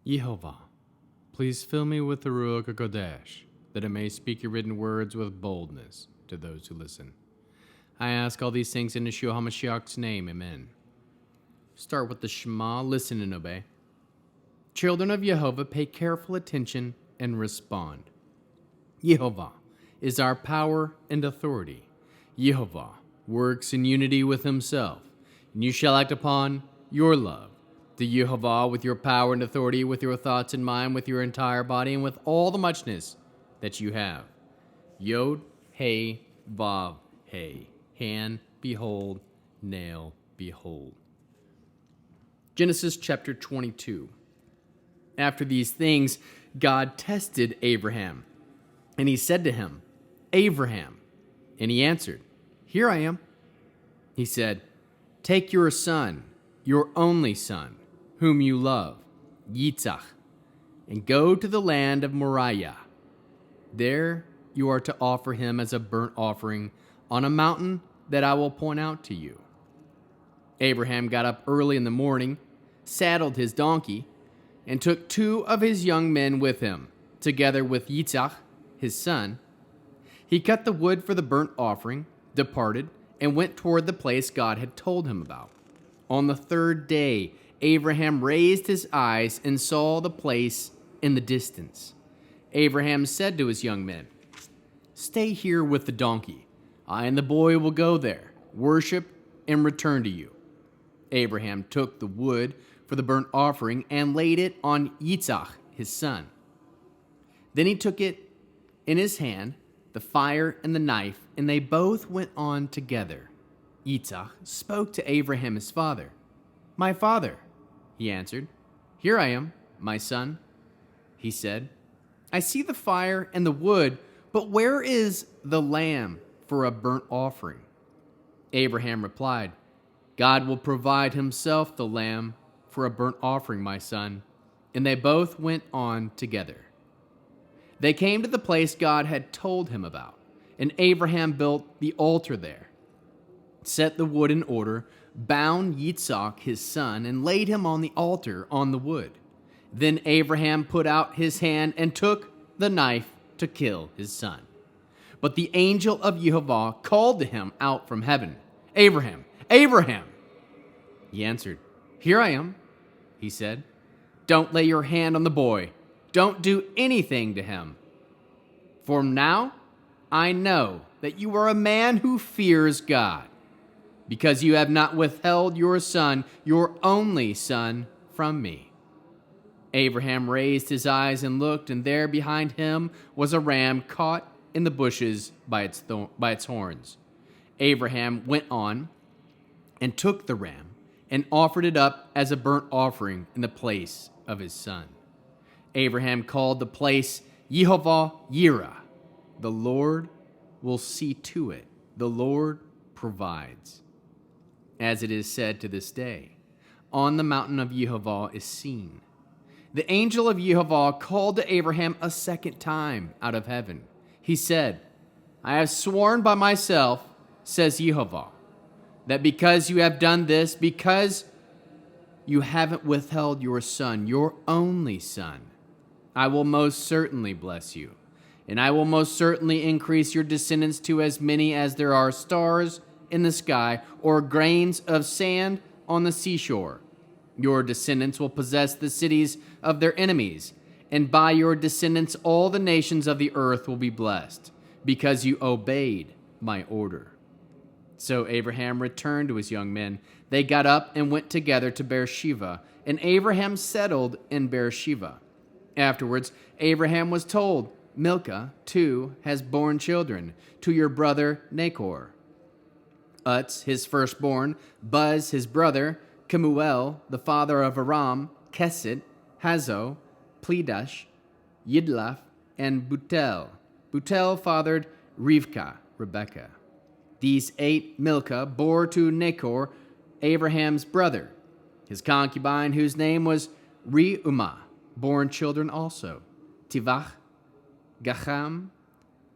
Yehovah, please fill me with the Ruach HaKodesh, that I may speak your written words with boldness to those who listen. I ask all these things in Yeshua HaMashiach's name, amen. Start with the Shema, listen and obey. Children of Yehovah, pay careful attention and respond. Yehovah is our power and authority. Yehovah works in unity with himself, and you shall act upon your love to Yehovah with your power and authority, with your thoughts in mind, with your entire body, and with all the muchness that you have. Yod, Hey, Vav, Hey. Hand, behold, nail, behold. Genesis chapter 22. After these things, God tested Abraham, and he said to him, Abraham. And he answered, Here I am. He said, Take your son, your only son, whom you love, Yitzhak, and go to the land of Moriah. There you are to offer him as a burnt offering on a mountain that I will point out to you. Abraham got up early in the morning, saddled his donkey, and took 2 of his young men with him, together with Yitzhak, his son. He cut the wood for the burnt offering, departed, and went toward the place God had told him about. On the 3rd day, Abraham raised his eyes and saw the place in the distance. Abraham said to his young men, Stay here with the donkey. I and the boy will go there, worship, and return to you. Abraham took the wood for the burnt offering and laid it on Yitzhak, his son. Then he took it in his hand, the fire and the knife, and they both went on together. Yitzhak spoke to Abraham his father. My father, he answered. Here I am, my son. He said, I see the fire and the wood, but where is the lamb for a burnt offering? Abraham replied, God will provide himself the lamb for a burnt offering, my son. And they both went on together. They came to the place God had told him about, and Abraham built the altar there, set the wood in order, bound Yitzhak his son, and laid him on the altar on the wood. Then Abraham put out his hand and took the knife to kill his son. But the angel of Yehovah called to him out from heaven, Abraham, Abraham! He answered, Here I am. He said, Don't lay your hand on the boy. Don't do anything to him. For now I know that you are a man who fears God, because you have not withheld your son, your only son, from me. Abraham raised his eyes and looked, and there behind him was a ram caught in the bushes by its horns. Abraham went on and took the ram and offered it up as a burnt offering in the place of his son. Abraham called the place Yehovah Yireh. The Lord will see to it. The Lord provides. As it is said to this day, on the mountain of Yehovah is seen. The angel of Yehovah called to Abraham a second time out of heaven. He said, I have sworn by myself, says Yehovah, that because you have done this, because you haven't withheld your son, your only son, I will most certainly bless you, and I will most certainly increase your descendants to as many as there are stars in the sky or grains of sand on the seashore. Your descendants will possess the cities of their enemies, and by your descendants all the nations of the earth will be blessed, because you obeyed my order. So Abraham returned to his young men. They got up and went together to Beersheba, and Abraham settled in Beersheba. Afterwards, Abraham was told, Milcah, too, has borne children to your brother Nachor. Utz, his firstborn, Buz, his brother, Kemuel, the father of Aram, Kesed, Hazo, Pledash, Yidlaf, and Butel. Butel fathered Rivkah, Rebekah. These 8 Milcah bore to Nachor, Abraham's brother. His concubine, whose name was Reumah, born children also, Tivach, Gacham,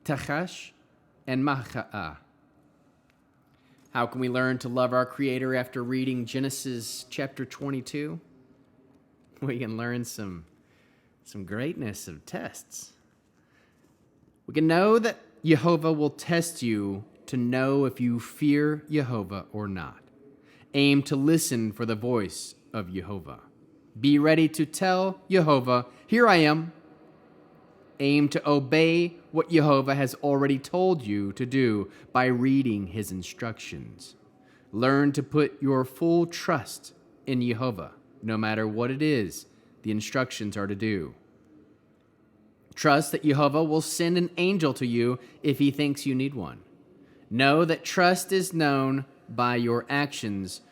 Tachash, and Maha'ah. How can we learn to love our Creator after reading Genesis chapter 22? We can learn some Some greatness of tests. We can know that Yehovah will test you to know if you fear Yehovah or not. Aim to listen for the voice of Yehovah. Be ready to tell Yehovah, "Here I am." Aim to obey what Yehovah has already told you to do by reading his instructions. Learn to put your full trust in Yehovah, no matter what it is the instructions are to do. Trust that Yehovah will send an angel to you if he thinks you need one. Know that trust is known by your actions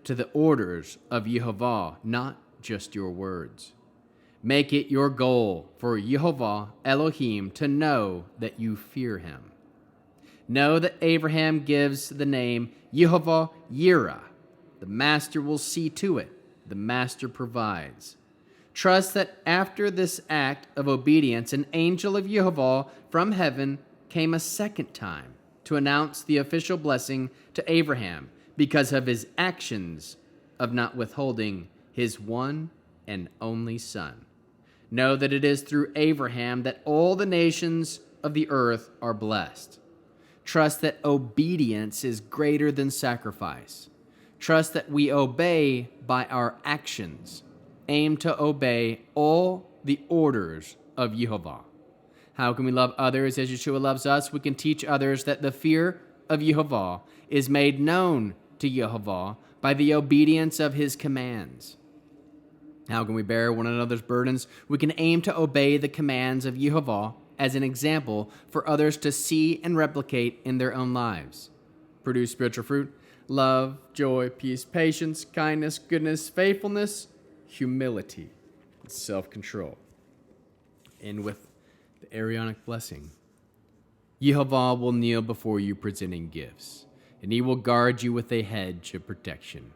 to the orders of Yehovah, not just your words. Make it your goal for Yehovah Elohim to know that you fear him. Know that Abraham gives the name Yehovah Yireh. The master will see to it. The master provides. Trust that after this act of obedience, an angel of Yehovah from heaven came a second time to announce the official blessing to Abraham because of his actions of not withholding his one and only son. Know that it is through Abraham that all the nations of the earth are blessed. Trust that obedience is greater than sacrifice. Trust that we obey by our actions. Aim to obey all the orders of Yehovah. How can we love others as Yeshua loves us? We can teach others that the fear of Yehovah is made known to Yehovah by the obedience of his commands. How can we bear one another's burdens? We can aim to obey the commands of Yehovah as an example for others to see and replicate in their own lives. Produce spiritual fruit: love, joy, peace, patience, kindness, goodness, faithfulness, humility, and self-control. And with the Aaronic blessing, Yehovah will kneel before you presenting gifts, and he will guard you with a hedge of protection.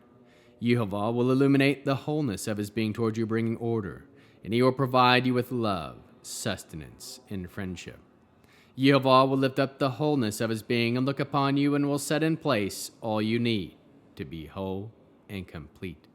Yehovah will illuminate the wholeness of his being toward you, bringing order, and he will provide you with love, sustenance, and friendship. Yehovah will lift up the wholeness of his being and look upon you and will set in place all you need to be whole and complete.